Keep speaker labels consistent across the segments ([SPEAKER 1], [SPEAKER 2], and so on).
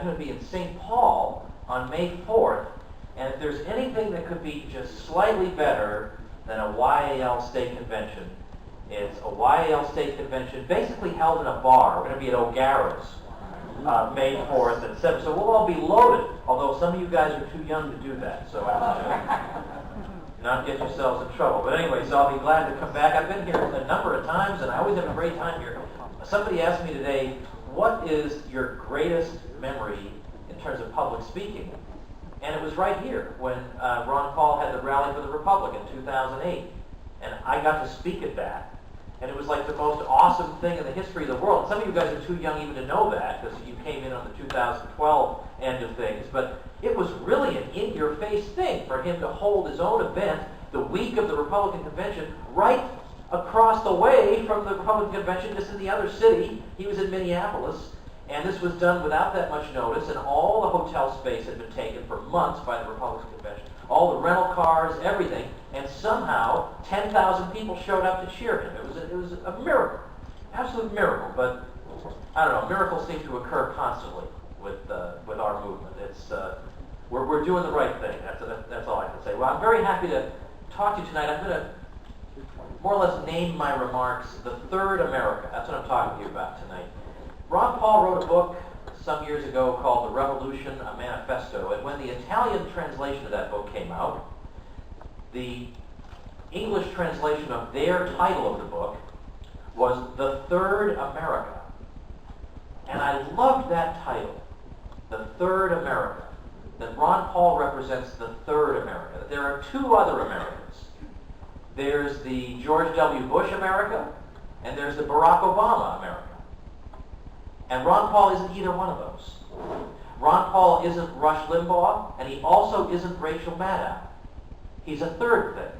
[SPEAKER 1] I'm going to be in St. Paul on May 4th, and if there's anything that could be just slightly better than a YAL state convention, it's a YAL state convention basically held in a bar. We're going to be at O'Gara's May 4th at 7. So we'll all be loaded, although some of you guys are too young to do that. So not get yourselves in trouble. But anyway, so I'll be glad to come back. I've been here a number of times, and I always have a great time here. Somebody asked me today, what is your greatest memory in terms of public speaking? And it was right here when Ron Paul had the Rally for the Republic in 2008. And I got to speak at that. And it was like the most awesome thing in the history of the world. Some of you guys are too young even to know that because you came in on the 2012 end of things. But it was really an in-your-face thing for him to hold his own event the week of the Republican Convention right across the way from the Republican Convention, just in the other city. He was in Minneapolis. And this was done without that much notice, and all the hotel space had been taken for months by the Republican Convention. All the rental cars, everything, and somehow 10,000 people showed up to cheer him. It was a miracle, absolute miracle. But I don't know, miracles seem to occur constantly with our movement. It's we're doing the right thing. That's all I can say. Well, I'm very happy to talk to you tonight. I'm going to more or less name my remarks the Third America. That's what I'm talking to you about tonight. Ron Paul wrote a book some years ago called The Revolution, a Manifesto, and when the Italian translation of that book came out, the English translation of their title of the book was The Third America. And I loved that title, The Third America, that Ron Paul represents the Third America, that there are two other Americas. There's the George W. Bush America, and there's the Barack Obama America. And Ron Paul isn't either one of those. Ron Paul isn't Rush Limbaugh, and he also isn't Rachel Maddow. He's a third thing.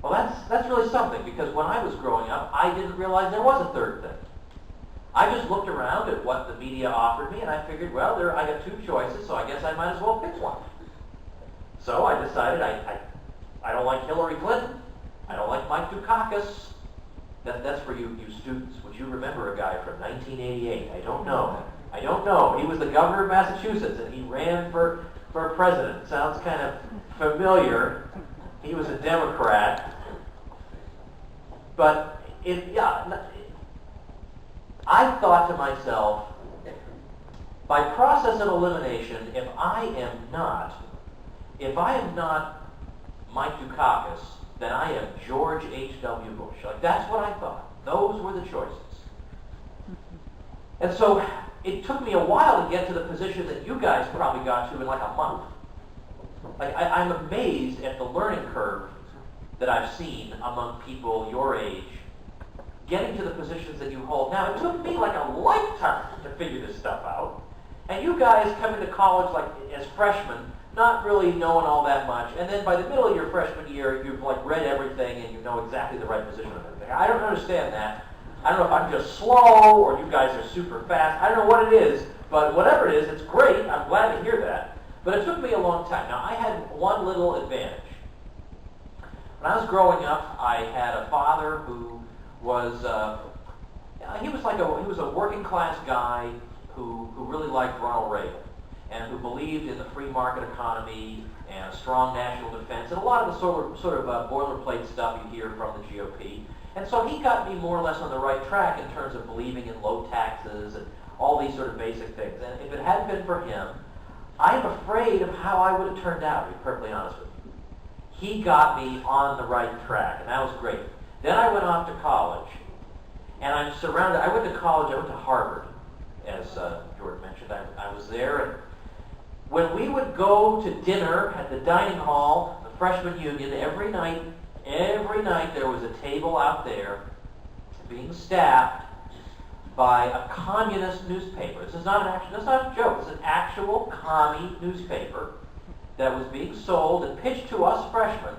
[SPEAKER 1] Well, that's really something, because when I was growing up, I didn't realize there was a third thing. I just looked around at what the media offered me, and I figured, well, I got two choices, so I guess I might as well pick one. So I decided I don't like Hillary Clinton. I don't like Mike Dukakis. That's for you students. Would you remember a guy from 1988? I don't know. He was the governor of Massachusetts, and he ran for president. Sounds kind of familiar. He was a Democrat. But I thought to myself, by process of elimination, if I am not Mike Dukakis, then I am George H.W. Bush. Like, that's what I thought. Those were the choices. And so it took me a while to get to the position that you guys probably got to in like a month. Like, I'm amazed at the learning curve that I've seen among people your age getting to the positions that you hold now. It took me like a lifetime to figure this stuff out. And you guys come into college like as freshmen, not really knowing all that much, and then by the middle of your freshman year, you've like read everything and you know exactly the right position of everything. I don't understand that. I don't know if I'm just slow or you guys are super fast. I don't know what it is, but whatever it is, it's great. I'm glad to hear that. But it took me a long time. Now, I had one little advantage. When I was growing up, I had a father who was he was a working class guy who really liked Ronald Reagan, and who believed in the free market economy and a strong national defense, and a lot of the sort of boilerplate stuff you hear from the GOP. And so he got me more or less on the right track in terms of believing in low taxes and all these sort of basic things. And if it hadn't been for him, I'm afraid of how I would have turned out, to be perfectly honest with you. He got me on the right track, and that was great. Then I went off to college, and I'm surrounded. I went to college, I went to Harvard, as George mentioned. I was there, and when we would go to dinner at the dining hall, the freshman union, every night there was a table out there being staffed by a communist newspaper. This is not a joke. It's an actual commie newspaper that was being sold and pitched to us freshmen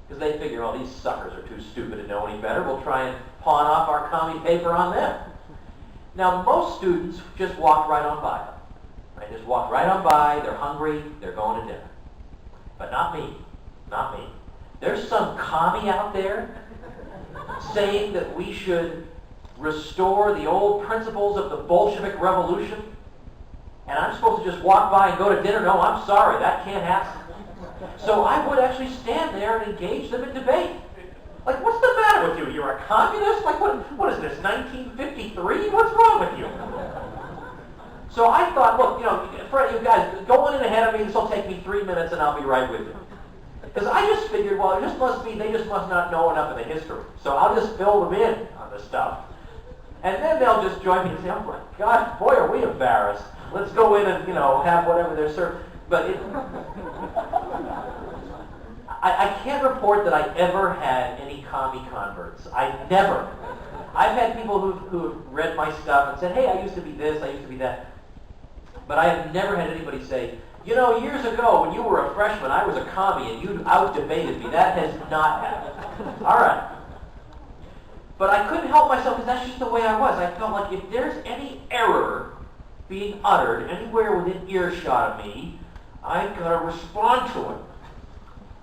[SPEAKER 1] because they figure, oh, these suckers are too stupid to know any better. We'll try and pawn off our commie paper on them. Now, most students just walked right on by them. Right? Just walked right on by. They're hungry. They're going to dinner. But not me. Not me. There's some commie out there saying that we should restore the old principles of the Bolshevik Revolution. and I'm supposed to just walk by and go to dinner. No, I'm sorry, that can't happen. So I would actually stand there and engage them in debate. Like, what's the matter with you? You're a communist? Like, what is this, 1953? What's wrong with you? So I thought, look, for you guys, go on in ahead of me. This will take me 3 minutes, and I'll be right with you. Because I just figured, well, they just must not know enough of the history. So I'll just fill them in on the stuff. And then they'll just join me and say, oh my gosh, boy, are we embarrassed. Let's go in and, have whatever they're serving. But I can't report that I ever had any commie converts. I've had people who've read my stuff and said, hey, I used to be this, I used to be that. But I have never had anybody say, years ago when you were a freshman, I was a commie and you out-debated me. That has not happened. All right. But I couldn't help myself because that's just the way I was. I felt like if there's any error being uttered anywhere within earshot of me, I've got to respond to it.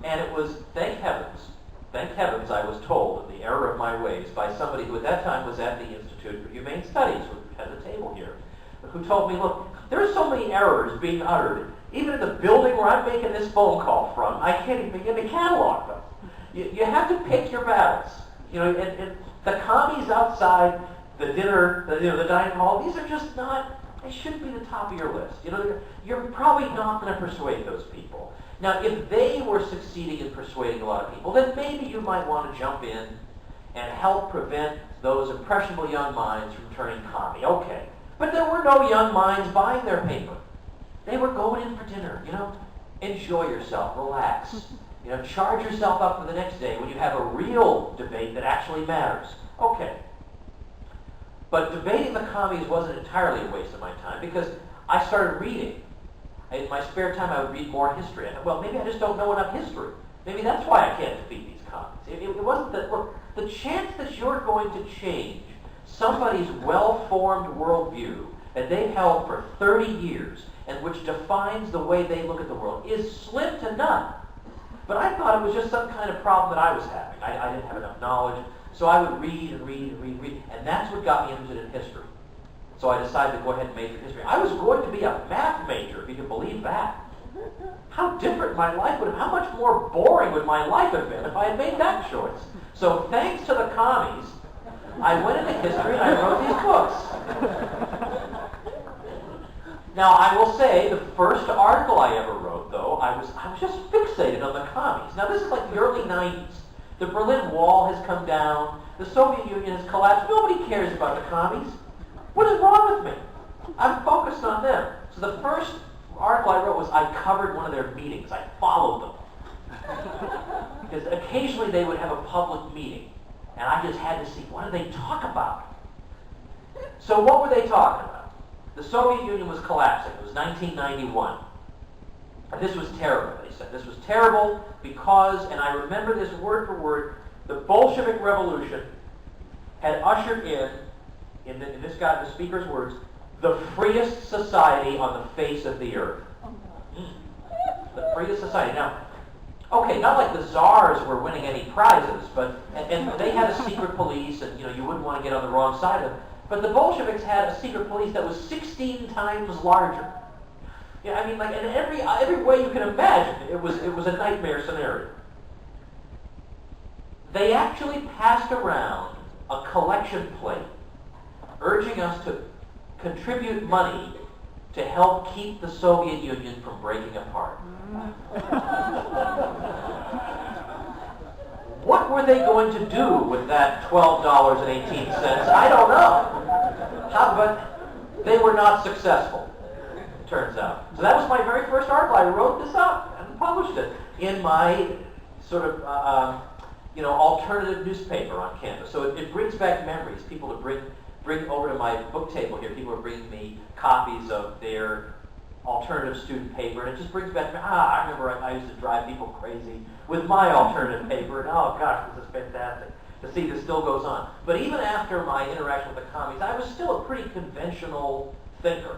[SPEAKER 1] And it was, thank heavens, I was told of the error of my ways by somebody who at that time was at the Institute for Humane Studies, who has a table here, who told me, look, there's so many errors being uttered, even in the building where I'm making this phone call from, I can't even begin to catalog them. You have to pick your battles. And the commies outside the dinner, the dining hall, these are just not, they shouldn't be the top of your list. You're probably not going to persuade those people. Now, if they were succeeding in persuading a lot of people, then maybe you might want to jump in and help prevent those impressionable young minds from turning commie. Okay. But there were no young minds buying their paper. They were going in for dinner, Enjoy yourself, relax. Charge yourself up for the next day when you have a real debate that actually matters. Okay. But debating the commies wasn't entirely a waste of my time because I started reading. In my spare time, I would read more history. I thought, well, maybe I just don't know enough history. Maybe that's why I can't defeat these commies. It wasn't that, look, the chance that you're going to change somebody's well-formed worldview that they've held for 30 years and which defines the way they look at the world is slim to none. But I thought it was just some kind of problem that I was having. I didn't have enough knowledge, so I would read and read and read and read, and that's what got me interested in history. So I decided to go ahead and major in history. I was going to be a math major, if you can believe that. How different my life would have, how much more boring would my life have been if I had made that choice? So thanks to the commies, I went into history and I wrote these books. Now, I will say, the first article I ever wrote, though, I was just fixated on the commies. Now, this is like the early 90s. The Berlin Wall has come down. The Soviet Union has collapsed. Nobody cares about the commies. What is wrong with me? I'm focused on them. So the first article I wrote was I covered one of their meetings. I followed them. Because occasionally they would have a public meeting. And I just had to see, what do they talk about? So what were they talking about? The Soviet Union was collapsing. It was 1991. And this was terrible, they said. This was terrible because, and I remember this word for word, the Bolshevik Revolution had ushered in this guy, the speaker's words, the freest society on the face of the earth. The freest society. Now, okay, not like the czars were winning any prizes, but and they had a secret police, and you wouldn't want to get on the wrong side of it. But the Bolsheviks had a secret police that was 16 times larger. I mean, like in every way you can imagine, it was a nightmare scenario. They actually passed around a collection plate urging us to contribute money to help keep the Soviet Union from breaking apart. What were they going to do with that $12.18? I don't know. But they were not successful, it turns out. So that was my very first article. I wrote this up and published it in my sort of alternative newspaper on campus. So it brings back memories. People to bring over to my book table here. People are bringing me copies of their alternative student paper, and it just brings back, I remember I used to drive people crazy with my alternative paper, and oh gosh, this is fantastic to see this still goes on. But even after my interaction with the commies, I was still a pretty conventional thinker.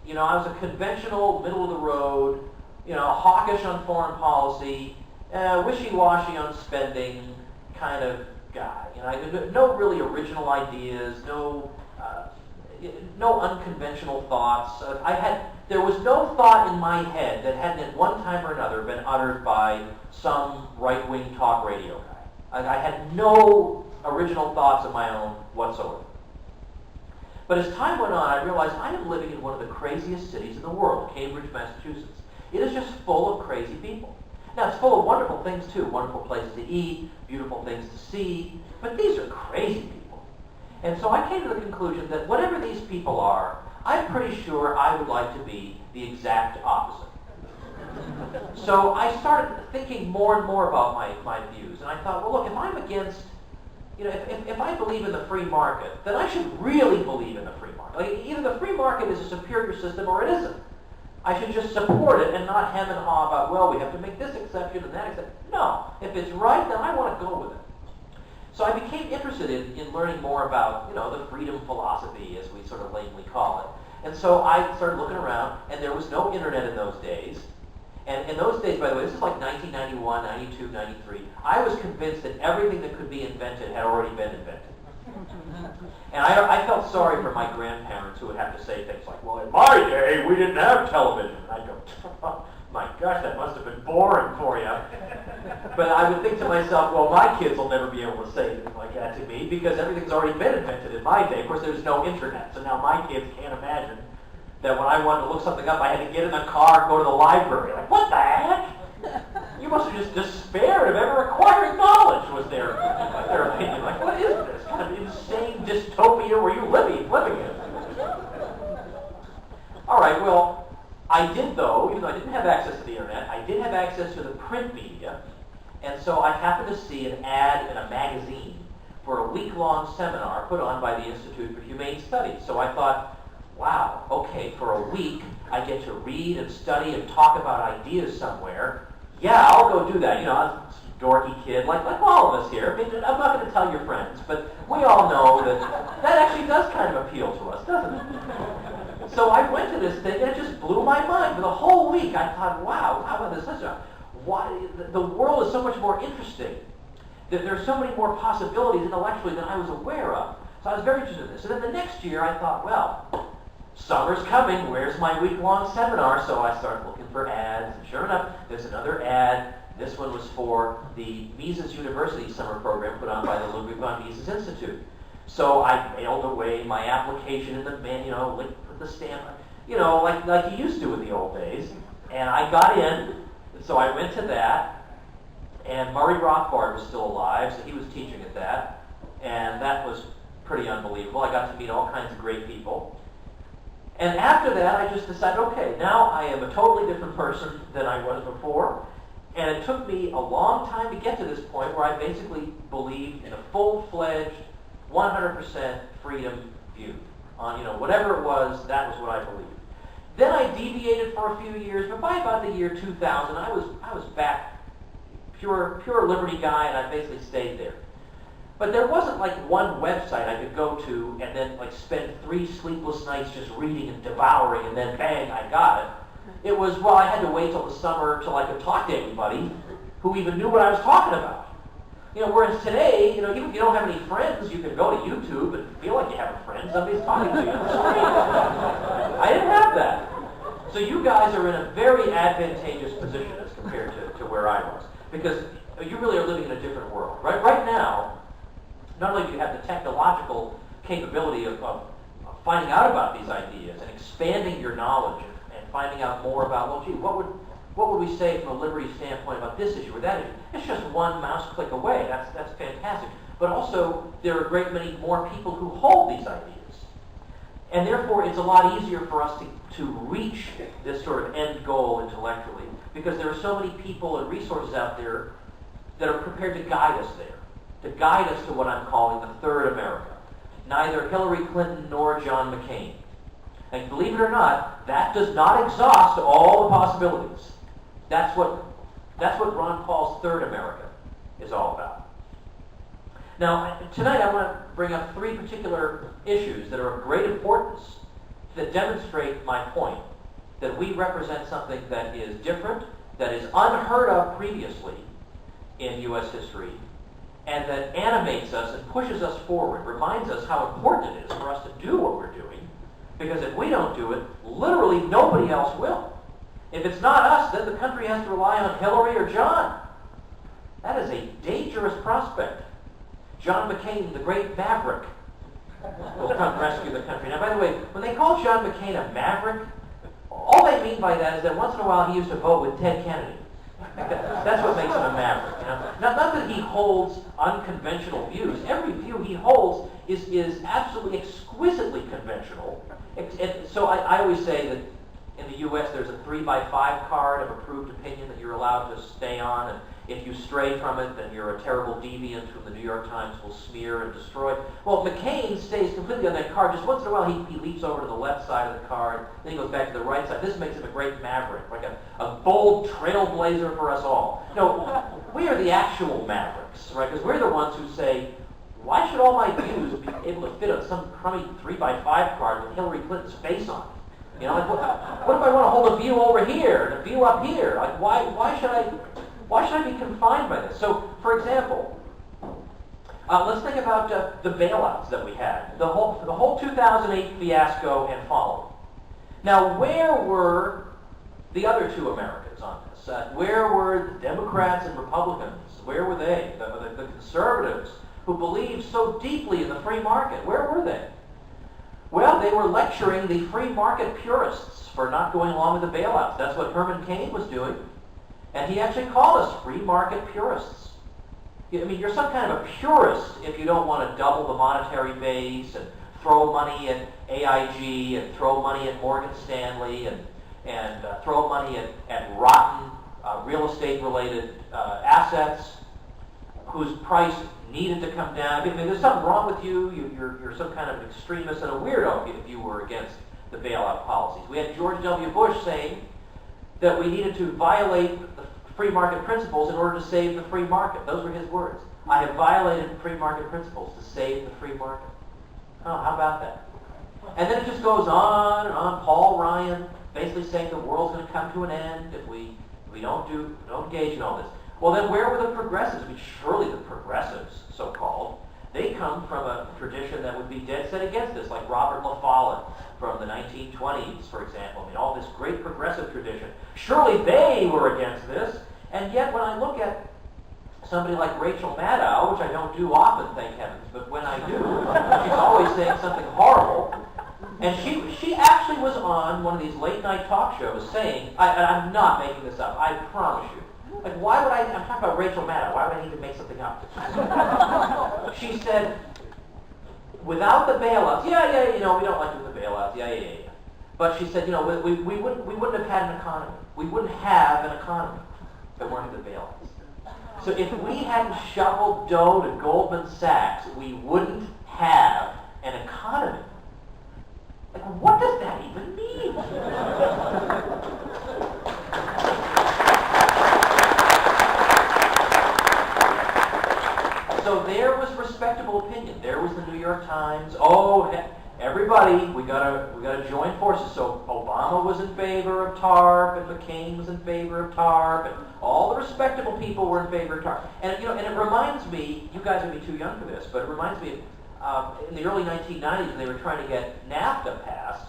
[SPEAKER 1] I was a conventional, middle-of-the-road, hawkish on foreign policy, wishy-washy on spending kind of guy. No really original ideas, no no unconventional thoughts. There was no thought in my head that hadn't at one time or another been uttered by some right-wing talk radio guy. I had no original thoughts of my own whatsoever. But as time went on, I realized I am living in one of the craziest cities in the world, Cambridge, Massachusetts. It is just full of crazy people. Now, it's full of wonderful things, too. Wonderful places to eat, beautiful things to see. But these are crazy people. And so I came to the conclusion that whatever these people are, I'm pretty sure I would like to be the exact opposite. So I started thinking more and more about my views. And I thought, well, look, if I'm against, if I believe in the free market, then I should really believe in the free market. Like, either the free market is a superior system or it isn't. I should just support it and not hem and haw about, well, we have to make this exception and that exception. No, if it's right, then I want to go with it. So I became interested in learning more about, the freedom philosophy, as we sort of lamely call it. And so I started looking around, and there was no internet in those days. And in those days, by the way, this is like 1991, 92, 93, I was convinced that everything that could be invented had already been invented. And I felt sorry for my grandparents who would have to say things like, well, in my day, we didn't have television. And I'd go, oh, my gosh, that must have been boring for you. But I would think to myself, well, my kids will never be able to say anything like that to me because everything's already been invented in my day. Of course, there's no internet, so now my kids can't imagine that when I wanted to look something up, I had to get in the car and go to the library. Like, what the heck? You must have just despaired of ever acquiring knowledge, was their opinion. Like, what is this kind of insane dystopia were you living in? All right, well, I did, though, even though I didn't have access to the internet, I did have access to the print media, and so I happened to see an ad in a magazine for a week-long seminar put on by the Institute for Humane Studies. So I thought, wow, okay, for a week, I get to read and study and talk about ideas somewhere. Yeah, I'll go do that. I'm a dorky kid, like all of us here. I mean, I'm not going to tell your friends, but we all know that actually does kind of appeal to us, doesn't it? So I went to this thing, and it just blew my mind. For the whole week, I thought, wow, how about this? The world is so much more interesting. There's so many more possibilities intellectually than I was aware of. So I was very interested in this. And then the next year, I thought, well, summer's coming. Where's my week-long seminar? So I started looking for ads. And sure enough, there's another ad. This one was for the Mises University summer program put on by the Ludwig Von Mises Institute. So I mailed away my application in the mail, put the stamp, like you used to in the old days. And I got in. So I went to that. And Murray Rothbard was still alive, so he was teaching at that. And that was pretty unbelievable. I got to meet all kinds of great people. And after that, I just decided, okay, now I am a totally different person than I was before. And it took me a long time to get to this point where I basically believed in a full-fledged, 100% freedom view. On, whatever it was, that was what I believed. Then I deviated for a few years, but by about the year 2000, I was back pure liberty guy, and I basically stayed there. But there wasn't like one website I could go to and then like spend 3 sleepless nights just reading and devouring, and then bang, I got it. It was, well, I had to wait till the summer till I could talk to anybody who even knew what I was talking about. Whereas today, even if you don't have any friends, you can go to YouTube and feel like you have a friend. Somebody's talking to you on the screen. I didn't have that. So you guys are in a very advantageous position as compared to where I was. Because you really are living in a different world. Right now, not only do you have the technological capability of finding out about these ideas and expanding your knowledge and finding out more about, well, gee, what would we say from a liberty standpoint about this issue or that issue? It's just one mouse click away. That's fantastic. But also, there are a great many more people who hold these ideas. And therefore, it's a lot easier for us to reach this sort of end goal intellectually, because there are so many people and resources out there that are prepared to guide us there, to guide us to what I'm calling the third America. Neither Hillary Clinton nor John McCain. And believe it or not, that does not exhaust all the possibilities. That's what Ron Paul's third America is all about. Now, tonight I want to bring up 3 particular issues that are of great importance that demonstrate my point, that we represent something that is different, that is unheard of previously in U.S. history, and that animates us and pushes us forward, reminds us how important it is for us to do what we're doing, Because if we don't do it, literally nobody else will. If it's not us, then the country has to rely on Hillary or John. That is a dangerous prospect. John McCain, the great maverick, will come rescue the country. Now, by the way, when they call John McCain a maverick, all they mean by that is that once in a while he used to vote with Ted Kennedy. That's what makes him a maverick. You know? Not that he holds unconventional views. Every view he holds is absolutely exquisitely conventional. So I always say that in the U.S. there's a 3x5 card of approved opinion that you're allowed to stay on, and if you stray from it, then you're a terrible deviant whom the New York Times will smear and destroy. Well, McCain stays completely on that card. Just once in a while, he leaps over to the left side of the card, then he goes back to the right side. This makes him a great maverick, like a bold trailblazer for us all. No, we are the actual mavericks, right? Because we're the ones who say, why should all my views be able to fit on some crummy 3x5 card with Hillary Clinton's face on it? You know, like what if I want to hold a view over here and a view up here? Like, why should I be confined by this? So, for example, let's think about the bailouts that we had, the whole 2008 fiasco and following. Now, where were the other two Americans on this? Where were the Democrats and Republicans? Where were they? The conservatives who believed so deeply in the free market. Where were they? Well, they were lecturing the free market purists for not going along with the bailouts. That's what Herman Cain was doing. And he actually called us free market purists. I mean, you're some kind of a purist if you don't want to double the monetary base and throw money at AIG and throw money at Morgan Stanley and throw money at rotten real estate-related assets whose price needed to come down. I mean, there's something wrong with you. You're some kind of extremist and a weirdo if you were against the bailout policies. We had George W. Bush saying that we needed to violate the free market principles in order to save the free market. Those were his words. I have violated free market principles to save the free market. Oh, how about that? And then it just goes on and on. Paul Ryan basically saying the world's going to come to an end if we don't engage in all this. Well, then where were the progressives? I mean, surely the progressives, so-called, they come from a tradition that would be dead set against this, like Robert La Follette from the 1920s, for example. I mean, all this great progressive tradition. Surely they were against this, and yet when I look at somebody like Rachel Maddow, which I don't do often, thank heavens, but when I do, she's always saying something horrible. And she actually was on one of these late-night talk shows saying, and I'm not making this up, I promise you, like, why would I'm talking about Rachel Maddow, why would I need to make something up? She said, without the bailouts, we don't like doing the bailouts, yeah. But she said, we wouldn't have had an economy. We wouldn't have an economy if there weren't the bailouts. So if we hadn't shoveled dough to Goldman Sachs, we wouldn't have an economy. Like, what does that even mean? So there was respectable opinion. There was the New York Times. Oh, everybody, we gotta join forces. So Obama was in favor of TARP, and McCain was in favor of TARP, and all the respectable people were in favor of TARP. And and it reminds me, you guys may be too young for this, but it reminds me of in the early 1990s when they were trying to get NAFTA passed.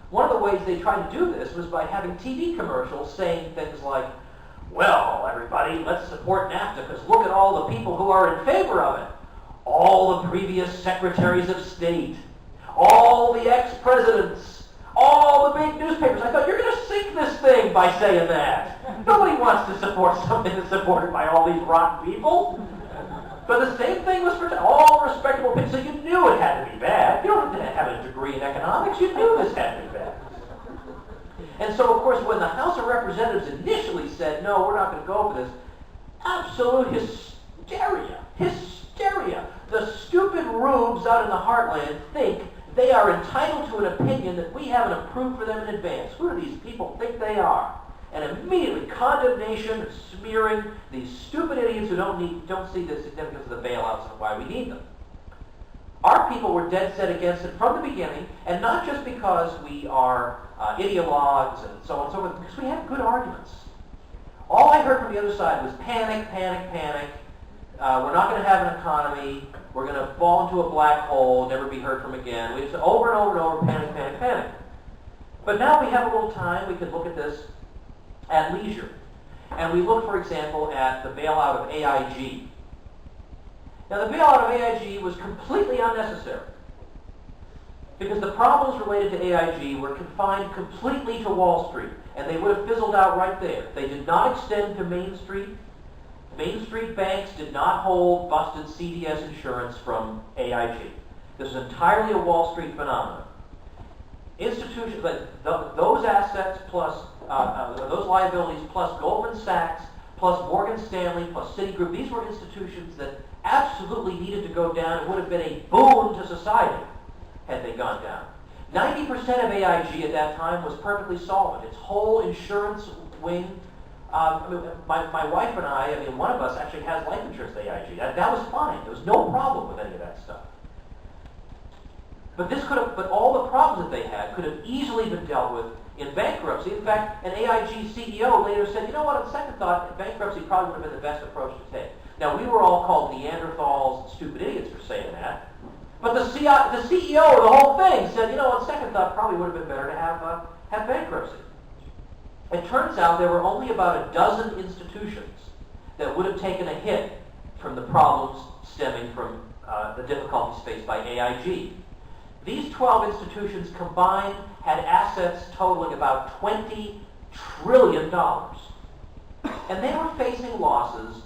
[SPEAKER 1] One of the ways they tried to do this was by having TV commercials saying things like, well, everybody, let's support NAFTA because look at all the people who are in favor of it. All the previous secretaries of state, all the ex-presidents, all the big newspapers. I thought, you're going to sink this thing by saying that. Nobody wants to support something that's supported by all these rotten people. But the same thing was for all respectable people. So you knew it had to be bad. You don't have a degree in economics. You knew this had to be bad. And so, of course, when the House of Representatives initially said, no, we're not going to go for this, absolute hysteria. The stupid rubes out in the heartland think they are entitled to an opinion that we haven't approved for them in advance. Who do these people think they are? And immediately condemnation and smearing these stupid idiots who don't see the significance of the bailouts and why we need them. Our people were dead set against it from the beginning, and not just because we are ideologues and so on and so forth, because we had good arguments. All I heard from the other side was panic. We're not going to have an economy. we're gonna fall into a black hole, never be heard from again. We just over and over and over, panic, panic, panic. But now we have a little time, we can look at this at leisure. And we look, for example, at the bailout of AIG. Now, the bailout of AIG was completely unnecessary because the problems related to AIG were confined completely to Wall Street, and they would have fizzled out right there. They did not extend to Main Street. Main Street banks did not hold busted CDS insurance from AIG. This is entirely a Wall Street phenomenon. Institutions, those assets plus those liabilities plus Goldman Sachs plus Morgan Stanley plus Citigroup, these were institutions that absolutely needed to go down. It would have been a boon to society had they gone down. 90% of AIG at that time was perfectly solvent. Its whole insurance wing, my wife and I mean, one of us actually has life insurance at AIG. That was fine. There was no problem with any of that stuff. But all the problems that they had could have easily been dealt with in bankruptcy. In fact, an AIG CEO later said, you know what, on second thought, bankruptcy probably would have been the best approach to take. Now, we were all called Neanderthals and stupid idiots for saying that. But the CEO of the whole thing said, you know, on second thought, probably would have been better to have bankruptcy. It turns out there were only about a dozen institutions that would have taken a hit from the problems stemming from the difficulties faced by AIG. These 12 institutions combined had assets totaling about $20 trillion. And they were facing losses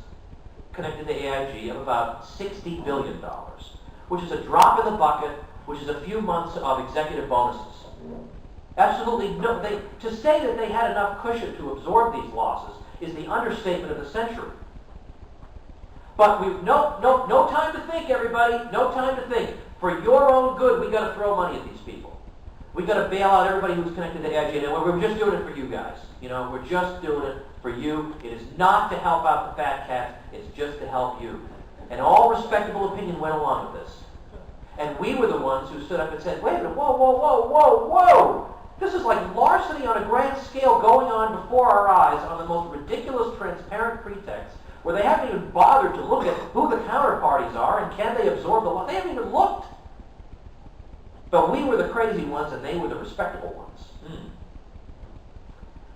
[SPEAKER 1] connected to AIG of about $60 billion, which is a drop in the bucket, which is a few months of executive bonuses. Absolutely no. To say that they had enough cushion to absorb these losses is the understatement of the century. But we've no time to think, everybody. No time to think. For your own good, we've got to throw money at these people. We've got to bail out everybody who's connected to AIG. And we're just doing it for you guys. You know, we're just doing it for you. It is not to help out the fat cats. It's just to help you. And all respectable opinion went along with this. And we were the ones who stood up and said, wait a minute, whoa, whoa, whoa, whoa, whoa. This is like larceny on a grand scale going on before our eyes on the most ridiculous, transparent pretext, where they haven't even bothered to look at who the counterparties are and can they absorb the loss. They haven't even looked. But we were the crazy ones and they were the respectable ones.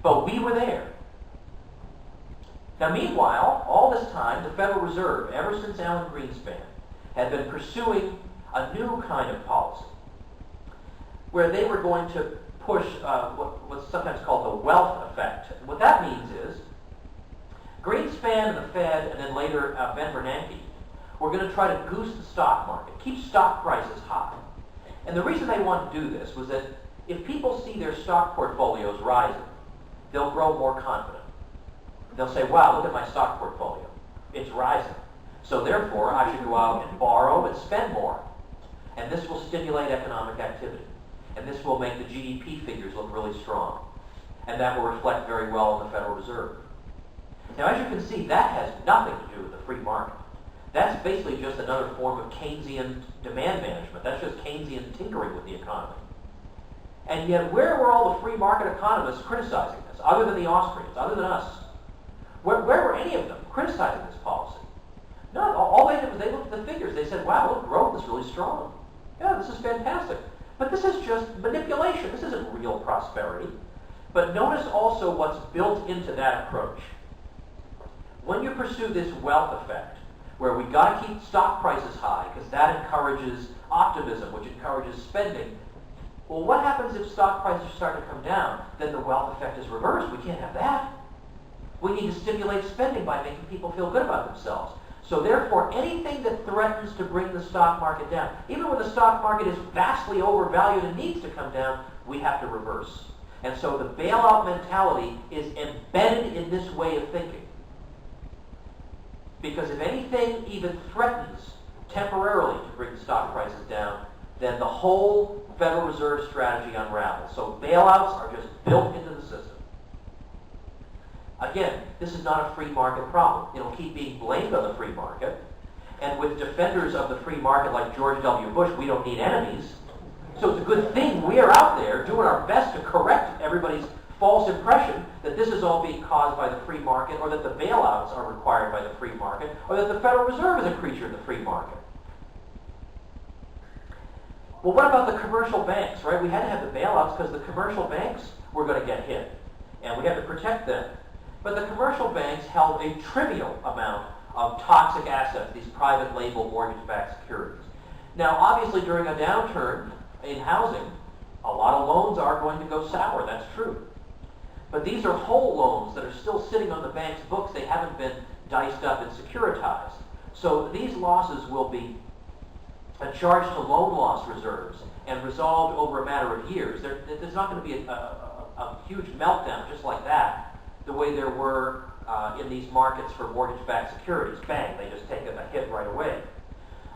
[SPEAKER 1] But we were there. Now meanwhile, all this time, the Federal Reserve, ever since Alan Greenspan, had been pursuing a new kind of policy where they were going to push what's sometimes called the wealth effect. And what that means is Greenspan and the Fed, and then later Ben Bernanke, were going to try to goose the stock market, keep stock prices high. And the reason they wanted to do this was that if people see their stock portfolios rising, they'll grow more confident. They'll say, wow, look at my stock portfolio. It's rising. So therefore, I should go out and borrow and spend more. And this will stimulate economic activity. And this will make the GDP figures look really strong. And that will reflect very well on the Federal Reserve. Now, as you can see, that has nothing to do with the free market. That's basically just another form of Keynesian demand management. That's just Keynesian tinkering with the economy. And yet, where were all the free market economists criticizing this, other than the Austrians, other than us? Where were any of them criticizing this policy? None. All they did was they looked at the figures. They said, wow, look, growth is really strong. Yeah, this is fantastic. But this is just manipulation. This isn't real prosperity. But notice also what's built into that approach. When you pursue this wealth effect, where we got to keep stock prices high because that encourages optimism, which encourages spending. Well, what happens if stock prices start to come down? Then the wealth effect is reversed. We can't have that. We need to stimulate spending by making people feel good about themselves. So therefore, anything that threatens to bring the stock market down, even when the stock market is vastly overvalued and needs to come down, we have to reverse. And so the bailout mentality is embedded in this way of thinking. Because if anything even threatens temporarily to bring stock prices down, then the whole Federal Reserve strategy unravels. So bailouts are just built into the system. Again, this is not a free market problem. It'll keep being blamed on the free market. And with defenders of the free market like George W. Bush, we don't need enemies. So it's a good thing we're out there doing our best to correct everybody's false impression that this is all being caused by the free market, or that the bailouts are required by the free market, or that the Federal Reserve is a creature of the free market. Well, what about the commercial banks, right? We had to have the bailouts because the commercial banks were going to get hit, and we had to protect them. But the commercial banks held a trivial amount of toxic assets, these private label mortgage-backed securities. Now, obviously, during a downturn in housing, a lot of loans are going to go sour, that's true. But these are whole loans that are still sitting on the bank's books. They haven't been diced up and securitized. So these losses will be charged to loan loss reserves and resolved over a matter of years. There's not going to be a huge meltdown just like that, the way there were in these markets for mortgage-backed securities. Bang, they just take a hit right away.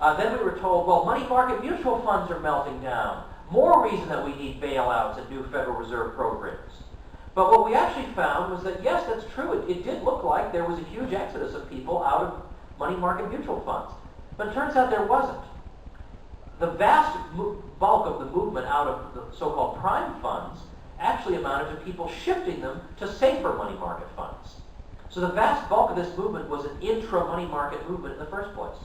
[SPEAKER 1] Then we were told, well, money market mutual funds are melting down. More reason that we need bailouts and new Federal Reserve programs. But what we actually found was that, yes, that's true. It did look like there was a huge exodus of people out of money market mutual funds. But it turns out there wasn't. The vast bulk of the movement out of the so-called prime funds actually amounted to people shifting them to safer money market funds. So the vast bulk of this movement was an intra-money market movement in the first place.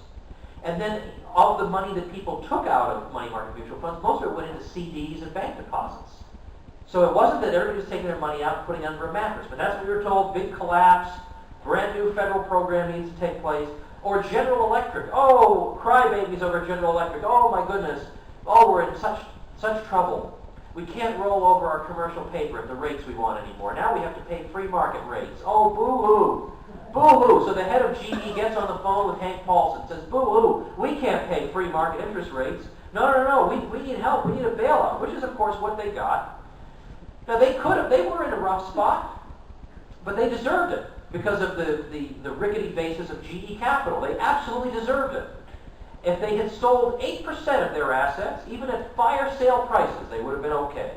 [SPEAKER 1] And then all the money that people took out of money market mutual funds, most of it went into CDs and bank deposits. So it wasn't that everybody was taking their money out and putting it under a mattress, but that's what we were told: big collapse, brand new federal program needs to take place. Or General Electric, oh, crybabies over General Electric, oh my goodness, oh, we're in such trouble. We can't roll over our commercial paper at the rates we want anymore. Now we have to pay free market rates. Oh, boo-hoo. Boo-hoo. So the head of GE gets on the phone with Hank Paulson and says, boo-hoo, we can't pay free market interest rates. No, we need help. We need a bailout, which is, of course, what they got. Now, they were in a rough spot, but they deserved it because of the rickety basis of GE Capital. They absolutely deserved it. If they had sold 8% of their assets, even at fire sale prices, they would have been okay.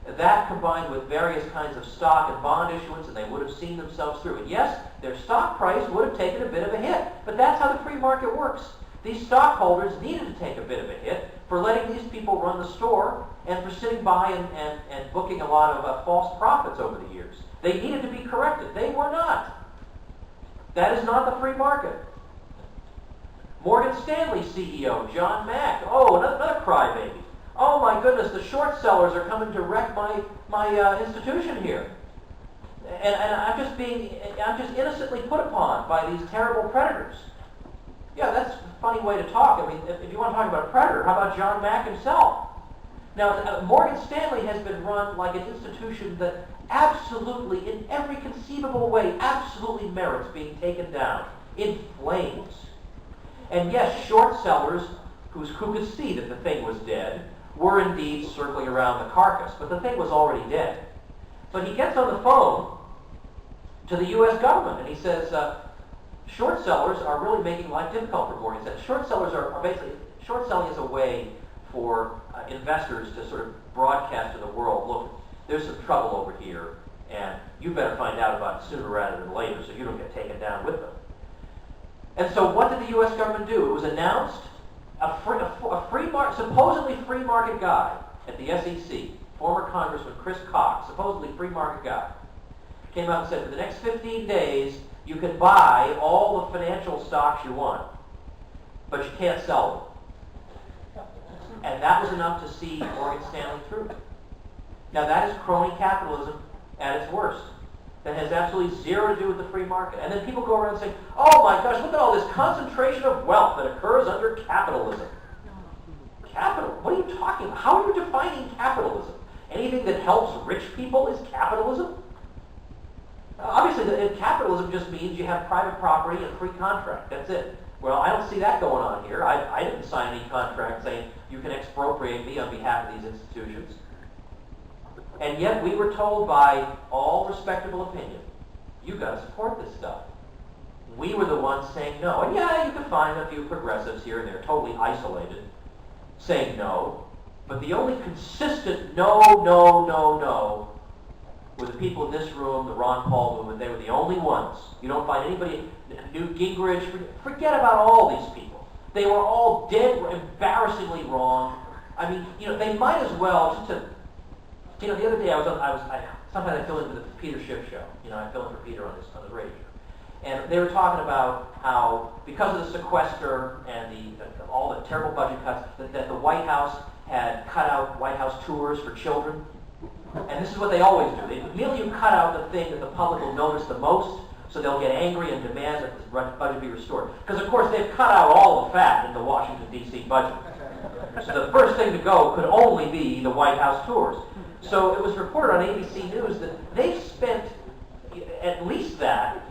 [SPEAKER 1] That combined with various kinds of stock and bond issuance, and they would have seen themselves through. And yes, their stock price would have taken a bit of a hit, but that's how the free market works. These stockholders needed to take a bit of a hit for letting these people run the store and for sitting by and booking a lot of false profits over the years. They needed to be corrected. They were not. That is not the free market. Morgan Stanley CEO, John Mack. Oh, another crybaby. Oh my goodness, the short sellers are coming to wreck my institution here. And I'm just innocently put upon by these terrible predators. Yeah, that's a funny way to talk. I mean, if you want to talk about a predator, how about John Mack himself? Now, Morgan Stanley has been run like an institution that absolutely, in every conceivable way, absolutely merits being taken down in flames. And yes, short sellers who could see that the thing was dead were indeed circling around the carcass, but the thing was already dead. But he gets on the phone to the U.S. government and he says, short sellers are really making life difficult for Morgan Stanley. Short sellers are basically, short selling is a way for investors to sort of broadcast to the world, look, there's some trouble over here, and you better find out about it sooner rather than later so you don't get taken down with them. And so what did the U.S. government do? It was announced supposedly free market guy at the SEC, former Congressman Chris Cox, supposedly free market guy, came out and said, for the next 15 days, you can buy all the financial stocks you want, but you can't sell them. And that was enough to see Morgan Stanley through. Now that is crony capitalism at its worst. That has absolutely zero to do with the free market. And then people go around saying, oh my gosh, look at all this concentration of wealth that occurs under capitalism. Capital? What are you talking about? How are you defining capitalism? Anything that helps rich people is capitalism? Obviously, capitalism just means you have private property and free contract. That's it. Well, I don't see that going on here. I didn't sign any contract saying you can expropriate me on behalf of these institutions. And yet we were told by all respectable opinion, you've got to support this stuff. We were the ones saying no. And yeah, you can find a few progressives here and there, totally isolated, saying no. But the only consistent no were the people in this room, the Ron Paul movement. They were the only ones. You don't find anybody, Newt Gingrich, forget about all these people. They were all dead, embarrassingly wrong. I mean, they might as well, just to, the other day sometimes I fill in for the Peter Schiff show. I fill in for Peter on the radio. And they were talking about how, because of the sequester and all the terrible budget cuts, that the White House had cut out White House tours for children. And this is what they always do. They immediately cut out the thing that the public will notice the most, so they'll get angry and demand that this budget be restored. Because, of course, they've cut out all the fat in the Washington, D.C. budget. So the first thing to go could only be the White House tours. So it was reported on ABC News that they've spent at least that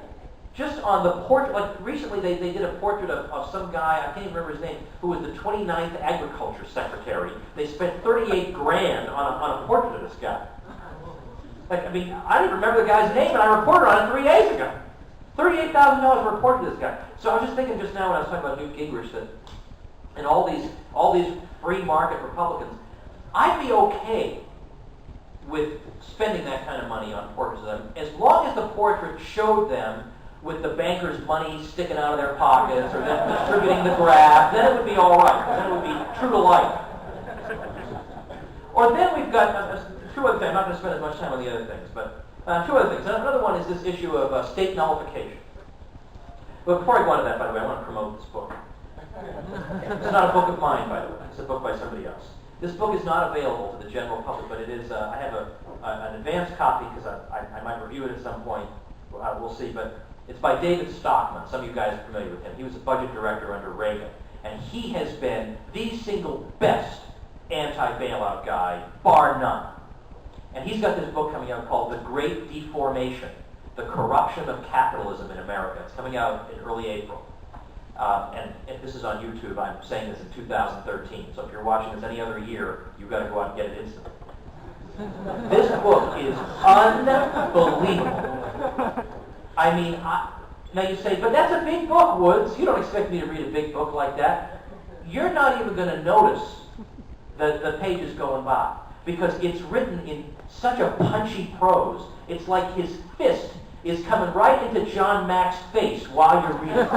[SPEAKER 1] just on the portrait. Like recently they did a portrait of some guy, I can't even remember his name, who was the 29th Agriculture Secretary. They spent $38 grand on a portrait of this guy. Like, I mean, I didn't remember the guy's name, and I reported on it 3 days ago. $38,000 reported to this guy. So I was just thinking just now when I was talking about Newt Gingrich that and all these free market Republicans, I'd be okay with spending that kind of money on portraits of them as long as the portrait showed them with the bankers' money sticking out of their pockets or them distributing the graft. Then it would be all right. Then it would be true to life. Or then we've got two other things. I'm not going to spend as much time on the other things, but two other things. Another one is this issue of state nullification. But before I go on to that, by the way, I want to promote this book. It's not a book of mine, by the way. It's a book by somebody else. This book is not available to the general public, but it is. I have an advanced copy because I might review it at some point. We'll see. But it's by David Stockman. Some of you guys are familiar with him. He was a budget director under Reagan, and he has been the single best anti-bailout guy, bar none. And he's got this book coming out called The Great Deformation: The Corruption of Capitalism in America. It's coming out in early April. And if this is on YouTube, I'm saying this in 2013. So if you're watching this any other year, you've got to go out and get it instantly. This book is unbelievable. I mean, now you say, but that's a big book, Woods. You don't expect me to read a big book like that. You're not even going to notice the pages going by because it's written in such a punchy prose. It's like his fist is coming right into John Mack's face while you're reading.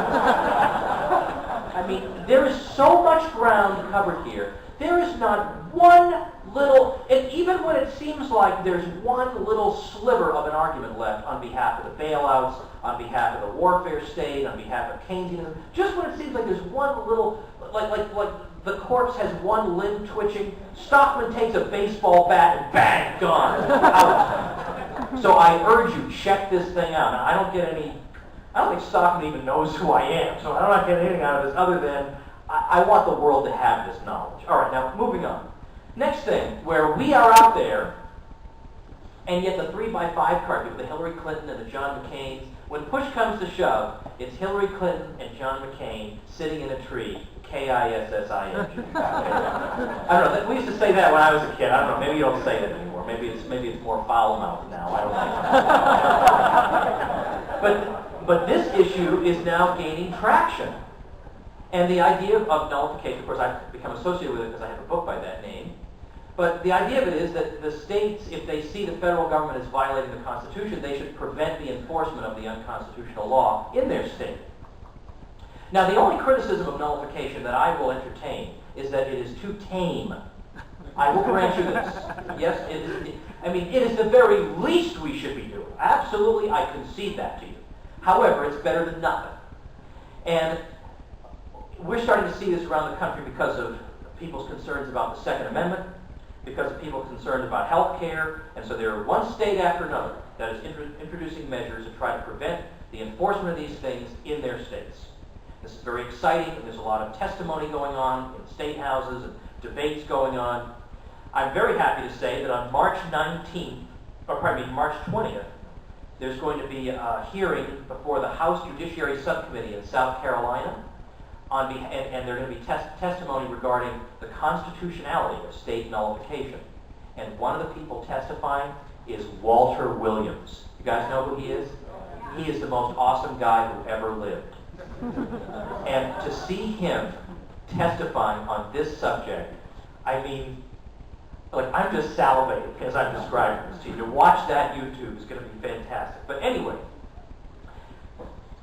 [SPEAKER 1] I mean, there is so much ground covered here. There is not one little, and even when it seems like there's one little sliver of an argument left on behalf of the bailouts, on behalf of the warfare state, on behalf of Keynesianism, just when it seems like there's one little, like the corpse has one limb twitching, Stockman takes a baseball bat and bang, gone, out. So I urge you, check this thing out. Now, I don't think Stockman even knows who I am, so I'm not getting anything out of this other than I want the world to have this knowledge. All right, now moving on. Next thing, where we are out there, and yet the 3x5 card, the Hillary Clinton and the John McCains, when push comes to shove, it's Hillary Clinton and John McCain sitting in a tree, K-I-S-S-I-N-G. I don't know, we used to say that when I was a kid. I don't know, maybe you don't say that anymore. Maybe it's more foul-mouthed now. I don't know. But this issue is now gaining traction. And the idea of nullification, of course, I've become associated with it because I have a book by that name. But the idea of it is that the states, if they see the federal government as violating the Constitution, they should prevent the enforcement of the unconstitutional law in their state. Now, the only criticism of nullification that I will entertain is that it is too tame. I will grant you this. Yes, it is. I mean, it is the very least we should be doing. Absolutely, I concede that to you. However, it's better than nothing. And we're starting to see this around the country because of people's concerns about the Second Amendment, because of people concerned about health care, and so there are one state after another that is introducing measures to try to prevent the enforcement of these things in their states. This is very exciting. There's a lot of testimony going on in state houses and debates going on. I'm very happy to say that on March 20th, there's going to be a hearing before the House Judiciary Subcommittee in South Carolina, and there's going to be testimony regarding the constitutionality of state nullification. And one of the people testifying is Walter Williams. You guys know who he is? He is the most awesome guy who ever lived. And to see him testifying on this subject, I mean, like, I'm just salivating as I'm describing this to you. To watch that YouTube is going to be fantastic. But anyway,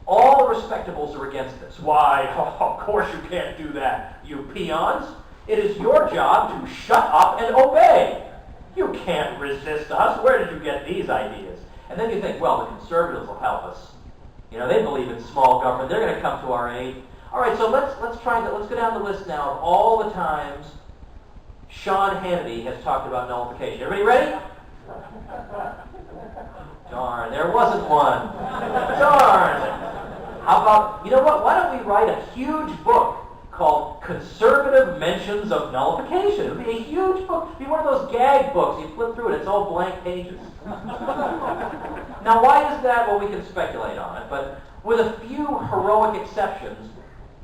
[SPEAKER 1] all the respectables are against this. Why? Oh, of course you can't do that, you peons. It is your job to shut up and obey. You can't resist us. Where did you get these ideas? And then you think, well, the conservatives will help us. You know, they believe in small government. They're going to come to our aid. All right, so let's go down the list now of all the times Sean Hannity has talked about nullification. Everybody ready? Darn, there wasn't one. Darn. How about, you know what? Why don't we write a huge book called Conservative Mentions of Nullification? It would be a huge book. It would be one of those gag books. You flip through it, it's all blank pages. Now, why is that? Well, we can speculate on it, but with a few heroic exceptions,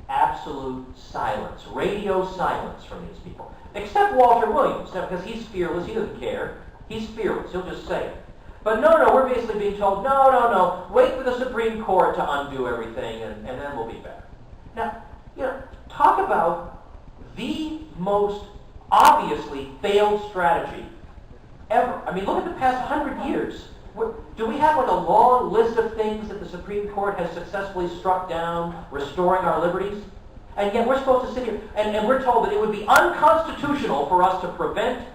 [SPEAKER 1] absolute silence, radio silence from these people. Except Walter Williams, because he's fearless, he doesn't care. He's fearless, he'll just say it. But no, we're basically being told, no, wait for the Supreme Court to undo everything, and then we'll be better. Now, talk about the most obviously failed strategy ever. I mean, look at the past 100 years. Do we have like a long list of things that the Supreme Court has successfully struck down, restoring our liberties? And yet we're supposed to sit here, and we're told that it would be unconstitutional for us to prevent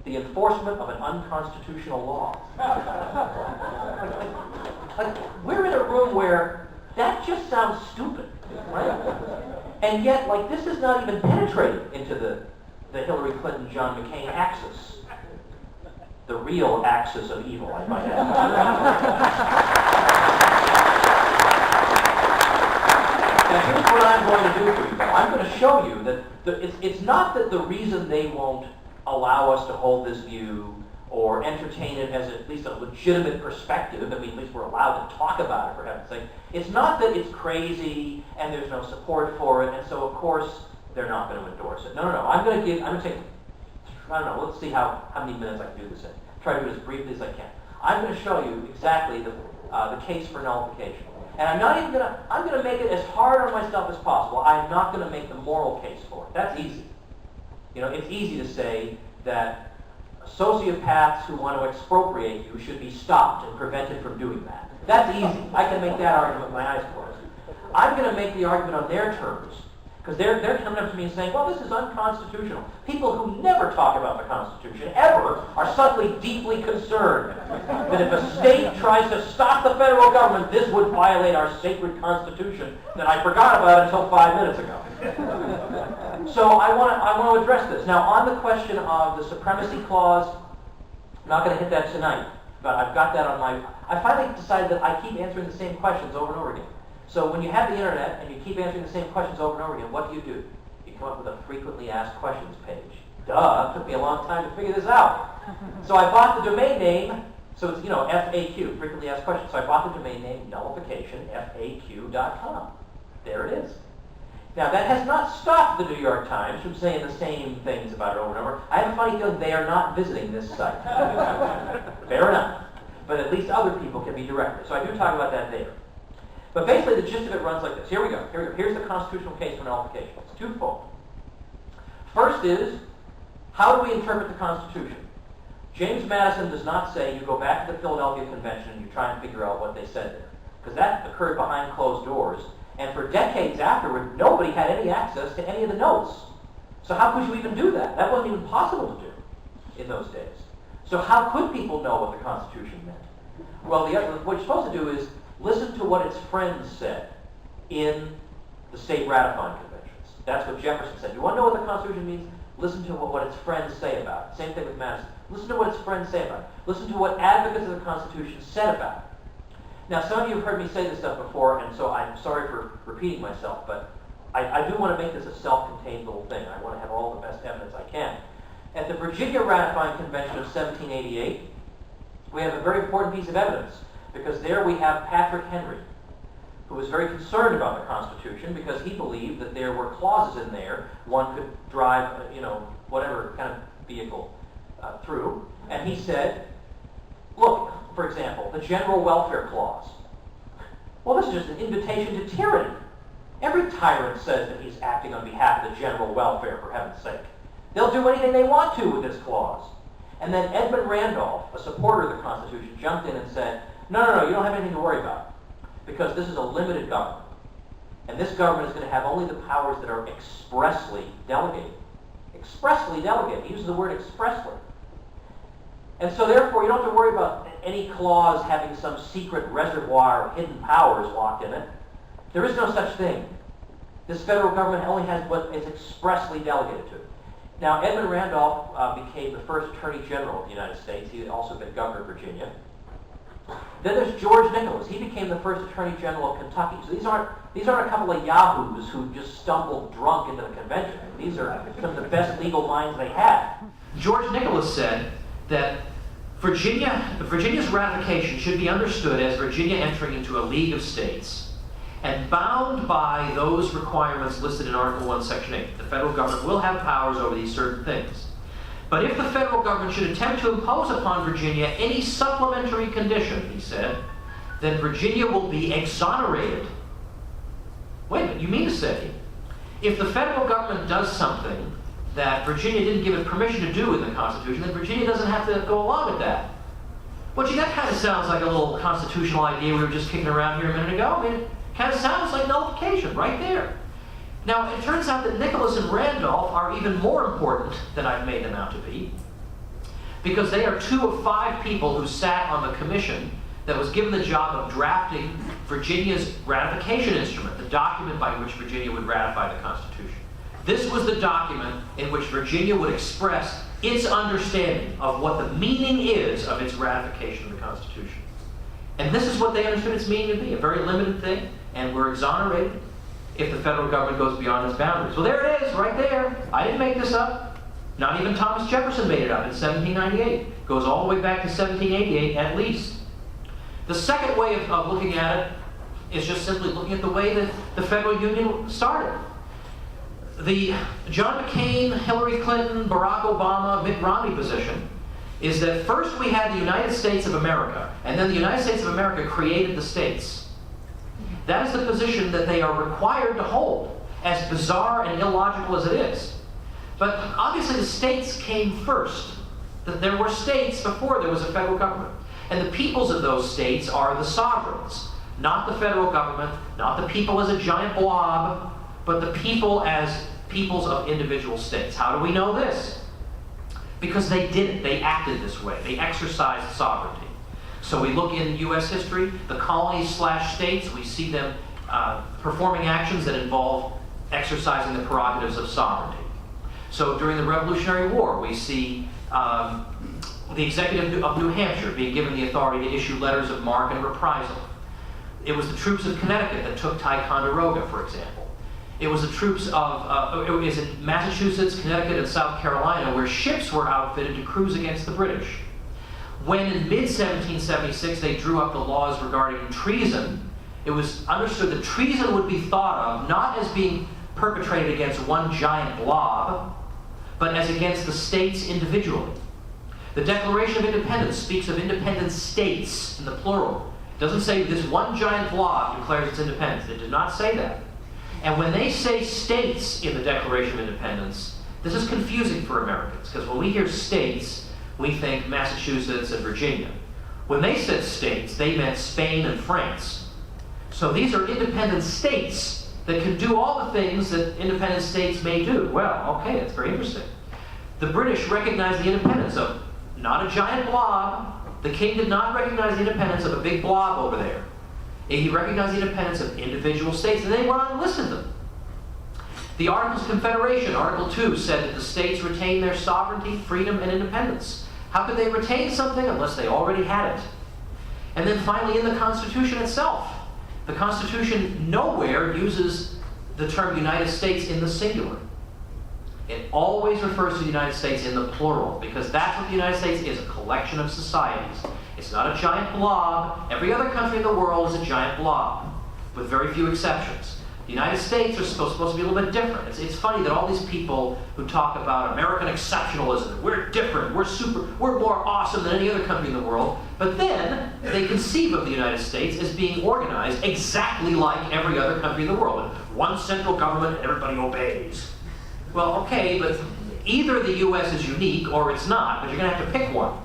[SPEAKER 1] the enforcement of an unconstitutional law. like, we're in a room where that just sounds stupid, right? And yet, like, this is not even penetrated into the Hillary Clinton, John McCain axis. The real axis of evil, I might add. Now, here's what I'm going to do for you, though. I'm going to show you that it's not that the reason they won't allow us to hold this view or entertain it as at least a legitimate perspective. I mean, at least we're allowed to talk about it, for heaven's sake. It's not that it's crazy and there's no support for it, and so of course they're not going to endorse it. No. I'm going to take, I don't know, let's see how many minutes I can do this in. Try to do it as briefly as I can. I'm going to show you exactly the case for nullification. And I'm not even going to, I'm going to make it as hard on myself as possible. I'm not going to make the moral case for it. That's easy. It's easy to say that sociopaths who want to expropriate you should be stopped and prevented from doing that. That's easy. I can make that argument with my eyes closed. I'm going to make the argument on their terms, because they're coming up to me and saying, well, this is unconstitutional. People who never talk about the Constitution, ever, are suddenly deeply concerned that if a state tries to stop the federal government, this would violate our sacred Constitution that I forgot about until 5 minutes ago. So I want to address this. Now, on the question of the Supremacy Clause, I'm not going to hit that tonight, but I've got that on my... I finally decided that I keep answering the same questions over and over again. So when you have the internet and you keep answering the same questions over and over again, what do? You come up with a frequently asked questions page. Duh, it took me a long time to figure this out. So I bought the domain name, so it's, FAQ, frequently asked questions. So I bought the domain name nullificationfaq.com. There it is. Now, that has not stopped the New York Times from saying the same things about it over and over. I have a funny feeling they are not visiting this site. Fair enough. But at least other people can be directed. So I do talk about that there. But basically, the gist of it runs like this. Here we go. Here's the constitutional case for nullification. It's twofold. First is, how do we interpret the Constitution? James Madison does not say you go back to the Philadelphia Convention and you try and figure out what they said there. Because that occurred behind closed doors. And for decades afterward, nobody had any access to any of the notes. So how could you even do that? That wasn't even possible to do in those days. So how could people know what the Constitution meant? Well, what you're supposed to do is listen to what its friends said in the state ratifying conventions. That's what Jefferson said. You want to know what the Constitution means? Listen to what its friends say about it. Same thing with Madison. Listen to what its friends say about it. Listen to what advocates of the Constitution said about it. Now, some of you have heard me say this stuff before, and so I'm sorry for repeating myself, but I do want to make this a self-contained little thing. I want to have all the best evidence I can. At the Virginia Ratifying Convention of 1788, we have a very important piece of evidence, because there we have Patrick Henry, who was very concerned about the Constitution because he believed that there were clauses in there one could drive, whatever kind of vehicle through. And he said, look, for example, the General Welfare Clause. Well, this is just an invitation to tyranny. Every tyrant says that he's acting on behalf of the general welfare, for heaven's sake. They'll do anything they want to with this clause. And then Edmund Randolph, a supporter of the Constitution, jumped in and said, no, you don't have anything to worry about, because this is a limited government. And this government is going to have only the powers that are expressly delegated. Expressly delegated. He uses the word expressly. And so therefore, you don't have to worry about any clause having some secret reservoir of hidden powers locked in it. There is no such thing. This federal government only has what is expressly delegated to it. Now, Edmund Randolph became the first Attorney General of the United States. He had also been governor of Virginia. Then there's George Nicholas. He became the first Attorney General of Kentucky. So these aren't a couple of yahoos who just stumbled drunk into the convention. These are some of the best legal minds they had.
[SPEAKER 2] George Nicholas said that Virginia's ratification should be understood as Virginia entering into a league of states and bound by those requirements listed in Article 1, Section 8. The federal government will have powers over these certain things. But if the federal government should attempt to impose upon Virginia any supplementary condition, he said, then Virginia will be exonerated. Wait a minute, you mean to say, if the federal government does something that Virginia didn't give it permission to do in the Constitution, then Virginia doesn't have to go along with that? Well, gee, that kind of sounds like a little constitutional idea we were just kicking around here a minute ago. I mean, it kind of sounds like nullification right there. Now, it turns out that Nicholas and Randolph are even more important than I've made them out to be, because they are 2 of 5 people who sat on the commission that was given the job of drafting Virginia's ratification instrument, the document by which Virginia would ratify the Constitution. This was the document in which Virginia would express its understanding of what the meaning is of its ratification of the Constitution. And this is what they understood its meaning to be, a very limited thing, and we're exonerated if the federal government goes beyond its boundaries. Well, there it is, right there. I didn't make this up. Not even Thomas Jefferson made it up in 1798. Goes all the way back to 1788 at least. The second way of looking at it is just simply looking at the way that the federal union started. The John McCain, Hillary Clinton, Barack Obama, Mitt Romney position is that first we had the United States of America, and then the United States of America created the states. That is the position that they are required to hold, as bizarre and illogical as it is. But obviously the states came first. There were states before there was a federal government. And the peoples of those states are the sovereigns, not the federal government, not the people as a giant blob, but the people as peoples of individual states. How do we know this? Because they did it. They acted this way. They exercised sovereignty. So we look in U.S. history, the colonies/states, we see them performing actions that involve exercising the prerogatives of sovereignty. So during the Revolutionary War, we see the executive of New Hampshire being given the authority to issue letters of marque and reprisal. It was the troops of Connecticut that took Ticonderoga, for example. It was the troops of, it was in Massachusetts, Connecticut, and South Carolina where ships were outfitted to cruise against the British. When in mid-1776 they drew up the laws regarding treason, it was understood that treason would be thought of not as being perpetrated against one giant blob, but as against the states individually. The Declaration of Independence speaks of independent states in the plural. It doesn't say this one giant blob declares its independence. It did not say that. And when they say states in the Declaration of Independence, this is confusing for Americans, because when we hear states, we think Massachusetts and Virginia. When they said states, they meant Spain and France. So these are independent states that can do all the things that independent states may do. Well, okay, that's very interesting. The British recognized the independence of not a giant blob. The king did not recognize the independence of a big blob over there. He recognized the independence of individual states, and they went on and listed them. The Articles of Confederation, Article 2, said that the states retain their sovereignty, freedom, and independence. How could they retain something unless they already had it? And then finally, in the Constitution itself, the Constitution nowhere uses the term United States in the singular. It always refers to the United States in the plural, because that's what the United States is, a collection of societies. It's not a giant blob. Every other country in the world is a giant blob, with very few exceptions. The United States are supposed to be a little bit different. It's funny that all these people who talk about American exceptionalism, we're different, we're more awesome than any other country in the world, but then they conceive of the United States as being organized exactly like every other country in the world. One central government, everybody obeys. Well, okay, but either the U.S. is unique or it's not, but you're going to have to pick one.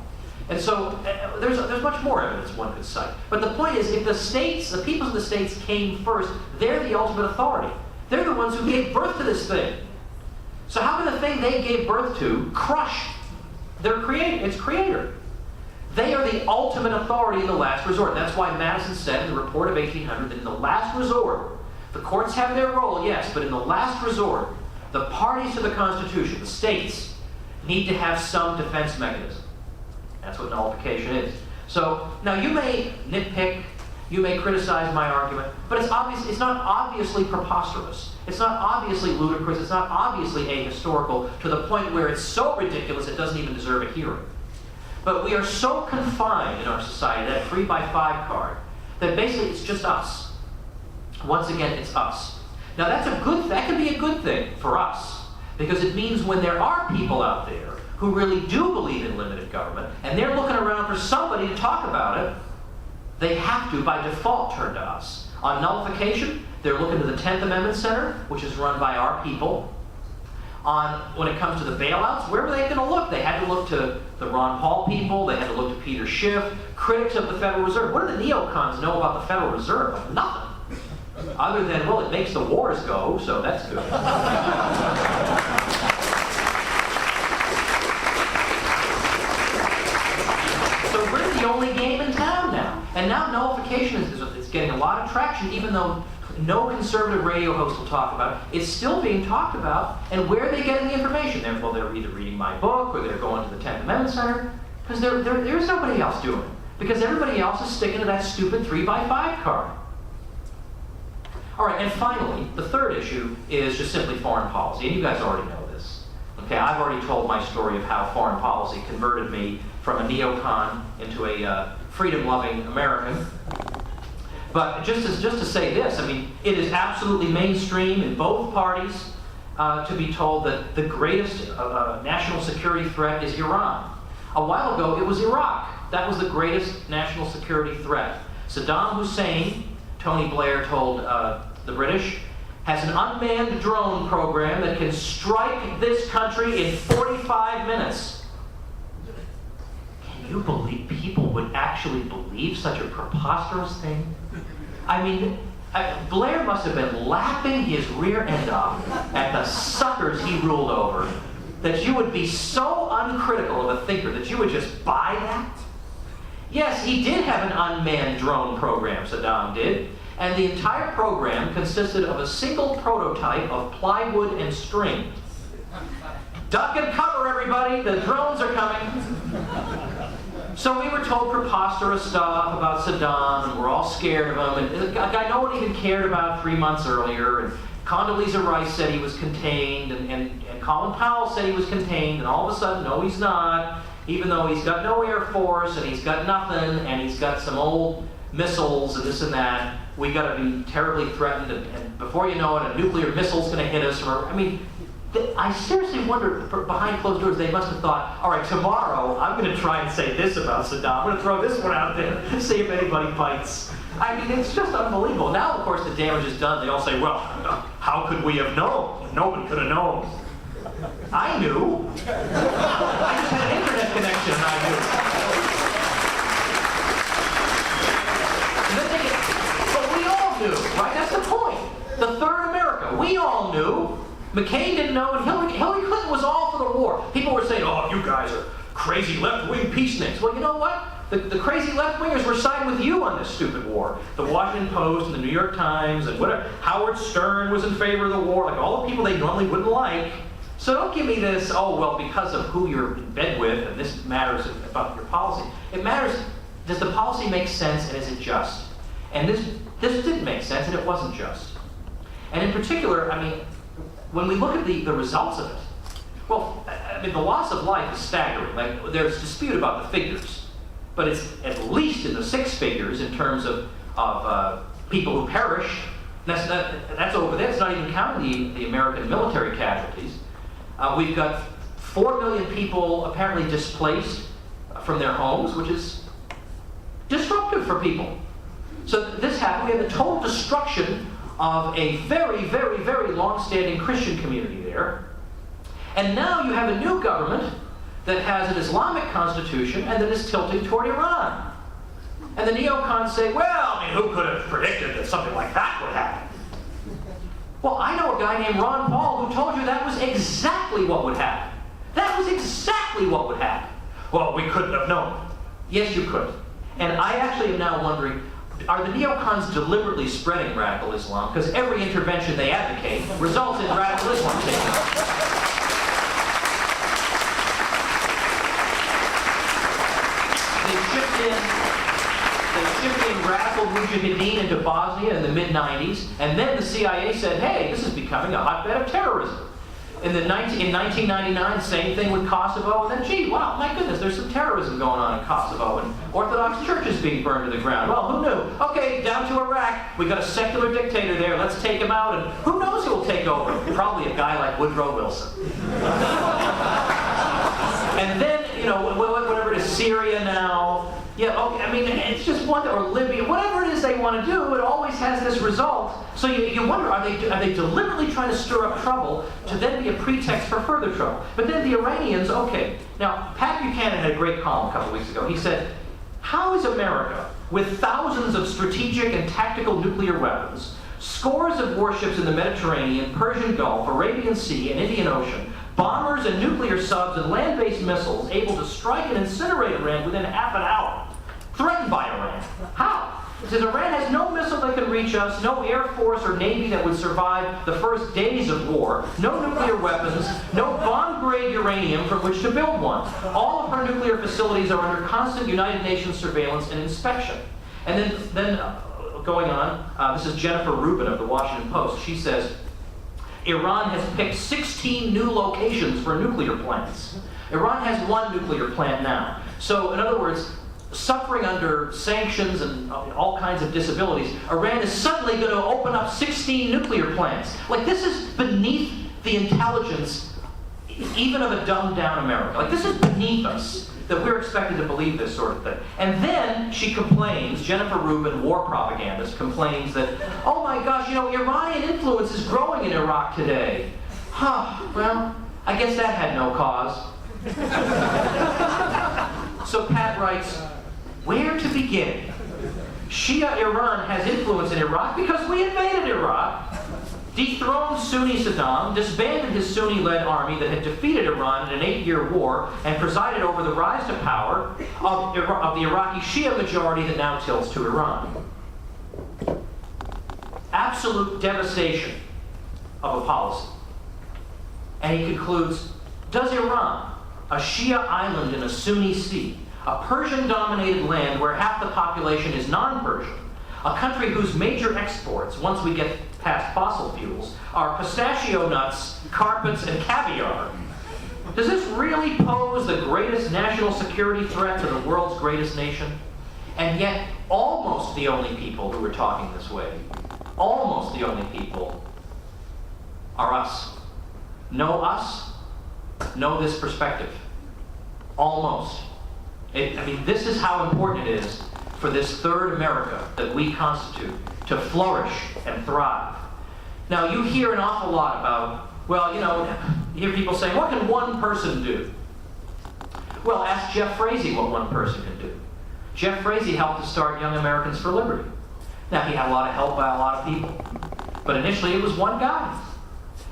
[SPEAKER 2] And so there's much more evidence one could cite. But the point is, if the states, the peoples of the states came first, they're the ultimate authority. They're the ones who gave birth to this thing. So how can the thing they gave birth to crush its creator? They are the ultimate authority in the last resort. That's why Madison said in the report of 1800 that in the last resort, the courts have their role, yes, but in the last resort, The parties to the Constitution, the states, need to have some defense mechanism. That's what nullification is. So, now you may nitpick, you may criticize my argument, but it's not obviously preposterous. It's not obviously ludicrous. It's not obviously ahistorical to the point where it's so ridiculous it doesn't even deserve a hearing. But we are so confined in our society, that 3x5 card, that basically it's just us. Once again, it's us. Now that can be a good thing for us, because it means when there are people out there who really do believe in limited government, and they're looking around for somebody to talk about it, they have to, by default, turn to us. On nullification, they're looking to the 10th Amendment Center, which is run by our people. When it comes to the bailouts, where were they going to look? They had to look to the Ron Paul people. They had to look to Peter Schiff, critics of the Federal Reserve. What do the neocons know about the Federal Reserve? Like, nothing. Other than, well, it makes the wars go, so that's good. So we're the only game in town now. And now nullification is getting a lot of traction, even though no conservative radio host will talk about it. It's still being talked about. And where are they getting the information? They're either reading my book or they're going to the 10th Amendment Center, because there's nobody else doing it. Because everybody else is sticking to that stupid 3x5 card. All right, and finally, the third issue is just simply foreign policy. And you guys already know this. Okay, I've already told my story of how foreign policy converted me from a neocon into a freedom-loving American. But just to say this, I mean, it is absolutely mainstream in both parties to be told that the greatest national security threat is Iran. A while ago, it was Iraq. That was the greatest national security threat. Saddam Hussein, Tony Blair told the British, has an unmanned drone program that can strike this country in 45 minutes. Can you believe people would actually believe such a preposterous thing? I mean, Blair must have been laughing his rear end off at the suckers he ruled over, that you would be so uncritical of a thinker that you would just buy that? Yes, he did have an unmanned drone program, Saddam did, and the entire program consisted of a single prototype of plywood and string. Duck and cover, everybody! The drones are coming! So we were told preposterous stuff about Saddam, and we're all scared of him, and a guy no one even cared about 3 months earlier, and Condoleezza Rice said he was contained, and Colin Powell said he was contained, and all of a sudden, no, he's not, even though he's got no Air Force, and he's got nothing, and he's got some old missiles, and this and that. We got to be terribly threatened, and before you know it, a nuclear missile's going to hit us. I seriously wonder, behind closed doors, they must have thought, all right, tomorrow, I'm going to try and say this about Saddam. I'm going to throw this one out there, see if anybody bites. I mean, it's just unbelievable. Now, of course, the damage is done. They all say, well, how could we have known? Nobody could have known. I knew. I just had an internet connection, and I knew. But we all knew, right? That's the point. The third America. We all knew. McCain didn't know, and Hillary Clinton was all for the war. People were saying, oh, you guys are crazy left-wing peaceniks. Well, you know what? The crazy left-wingers were siding with you on this stupid war. The Washington Post and the New York Times and whatever. Howard Stern was in favor of the war, like all the people they normally wouldn't like. So don't give me this, oh, well, because of who you're in bed with, and this matters about your policy. It matters, does the policy make sense, and is it just? And this didn't make sense, and it wasn't just. And in particular, I mean, when we look at the results of it, well, I mean, the loss of life is staggering. Like, there's dispute about the figures, but it's at least in the 6 figures in terms of people who perished. That's over there. It's not even counting the American military casualties. We've got 4 million people apparently displaced from their homes, which is disruptive for people. So this happened. We had the total destruction of a very, very, very long-standing Christian community there. And now you have a new government that has an Islamic constitution and that is tilting toward Iran. And the neocons say, well, I mean, who could have predicted that something like that would happen? Well, I know a guy named Ron Paul who told you that was exactly what would happen. That was exactly what would happen. Well, we couldn't have known. Yes, you could. And I actually am now wondering, are the neocons deliberately spreading radical Islam? Because every intervention they advocate results in radical Islam taking over. They shipped in radical mujahideen into Bosnia in the mid-90s, and then the CIA said, hey, this is becoming a hotbed of terrorism. In 1999, same thing with Kosovo, and then, gee, wow, my goodness, there's some terrorism going on in Kosovo, and Orthodox churches being burned to the ground. Well, who knew? Okay, down to Iraq, we got a secular dictator there, let's take him out, and who knows who will take over? Probably a guy like Woodrow Wilson. And then, whatever it is, Syria now. Yeah, okay, I mean, it's just wonder, or Libya, whatever it is they want to do, it always has this result. So you wonder, are they deliberately trying to stir up trouble to then be a pretext for further trouble? But then the Iranians, okay. Now, Pat Buchanan had a great column a couple weeks ago. He said, how is America, with thousands of strategic and tactical nuclear weapons, scores of warships in the Mediterranean, Persian Gulf, Arabian Sea, and Indian Ocean, bombers and nuclear subs and land-based missiles able to strike and incinerate Iran within half an hour? Threatened by Iran. How? It says Iran has no missile that can reach us, no air force or navy that would survive the first days of war, no nuclear weapons, no bomb-grade uranium from which to build one. All of her nuclear facilities are under constant United Nations surveillance and inspection. And then going on, this is Jennifer Rubin of the Washington Post. She says, Iran has picked 16 new locations for nuclear plants. Iran has one nuclear plant now. So, in other words, suffering under sanctions and all kinds of disabilities, Iran is suddenly going to open up 16 nuclear plants. Like, this is beneath the intelligence even of a dumbed-down America. Like, this is beneath us, that we're expected to believe this sort of thing. And then she complains, Jennifer Rubin, war propagandist, complains that, oh my gosh, Iranian influence is growing in Iraq today. Well, I guess that had no cause. So Pat writes, where to begin? Shia Iran has influence in Iraq because we invaded Iraq, dethroned Sunni Saddam, disbanded his Sunni-led army that had defeated Iran in an 8-year war, and presided over the rise to power of the Iraqi Shia majority that now tilts to Iran. Absolute devastation of a policy. And he concludes, does Iran, a Shia island in a Sunni sea, a Persian-dominated land where half the population is non-Persian, a country whose major exports, once we get past fossil fuels, are pistachio nuts, carpets, and caviar, does this really pose the greatest national security threat to the world's greatest nation? And yet, almost the only people who are talking this way, almost the only people, are us. Know us, know this perspective. Almost. This is how important it is for this third America that we constitute to flourish and thrive. Now, you hear an awful lot about, you hear people saying, what can one person do? Well, ask Jeff Frazee what one person can do. Jeff Frazee helped to start Young Americans for Liberty. Now, he had a lot of help by a lot of people, but initially it was one guy.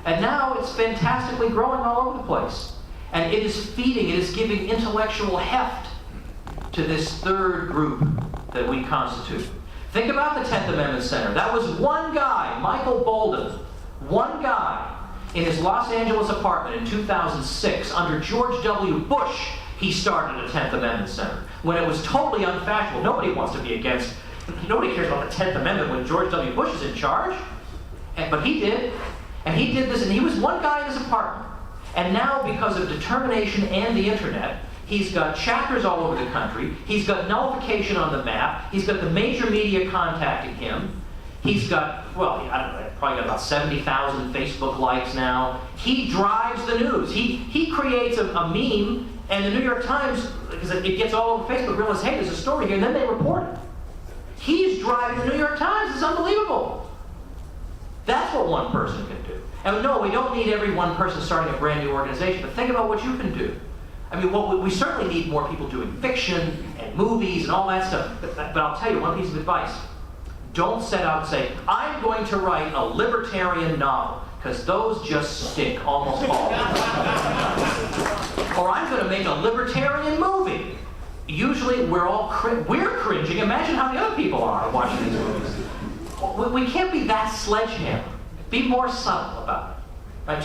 [SPEAKER 2] And now it's fantastically growing all over the place. And it is giving intellectual heft to this third group that we constitute. Think about the 10th Amendment Center. That was one guy, Michael Bolden, one guy, in his Los Angeles apartment in 2006, under George W. Bush, he started a 10th Amendment Center, when it was totally unfashionable. Nobody wants to be against, nobody cares about the 10th Amendment when George W. Bush is in charge. But he did. And he did this, and he was one guy in his apartment. And now, because of determination and the internet, he's got chapters all over the country. He's got nullification on the map. He's got the major media contacting him. He's got, probably got about 70,000 Facebook likes now. He drives the news. He creates a meme, and the New York Times, because it gets all over Facebook, realizes, hey, there's a story here, and then they report it. He's driving the New York Times. It's unbelievable. That's what one person can do. And no, we don't need every one person starting a brand new organization, but think about what you can do. We certainly need more people doing fiction and movies and all that stuff. But I'll tell you one piece of advice. Don't set out and say, I'm going to write a libertarian novel, because those just stink, almost all of them. Or I'm going to make a libertarian movie. usually we're cringing. Imagine how the other people are watching these movies. We can't be that sledgehammer. Be more subtle about it. Right?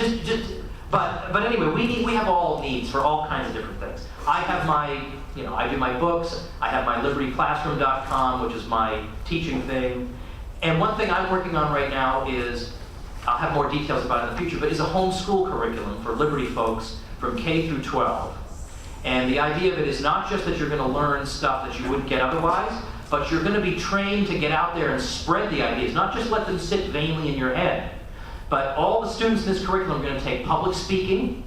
[SPEAKER 2] But anyway, we have all needs for all kinds of different things. I have I do my books. I have my libertyclassroom.com, which is my teaching thing. And one thing I'm working on right now is, I'll have more details about it in the future, but is a homeschool curriculum for Liberty folks from K through 12. And the idea of it is not just that you're going to learn stuff that you wouldn't get otherwise, but you're going to be trained to get out there and spread the ideas, not just let them sit vainly in your head. But all the students in this curriculum are going to take public speaking,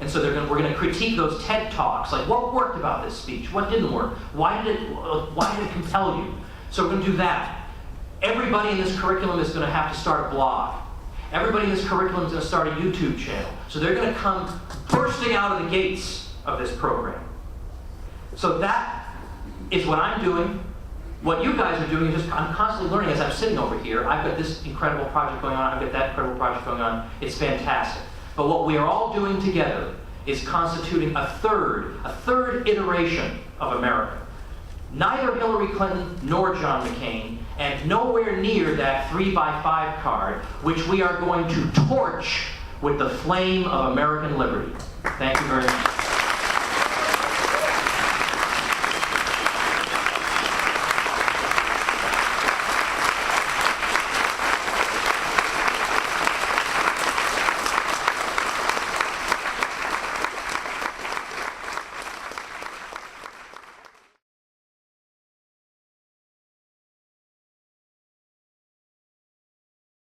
[SPEAKER 2] and so we're going to critique those TED Talks, like what worked about this speech, what didn't work, why did it compel you? So we're going to do that. Everybody in this curriculum is going to have to start a blog. Everybody in this curriculum is going to start a YouTube channel. So they're going to come bursting out of the gates of this program. So that is what I'm doing. What you guys are doing is I'm constantly learning as I'm sitting over here. I've got this incredible project going on. I've got that incredible project going on. It's fantastic. But what we are all doing together is constituting a third iteration of America. Neither Hillary Clinton nor John McCain, and nowhere near that 3x5 card, which we are going to torch with the flame of American liberty. Thank you very much.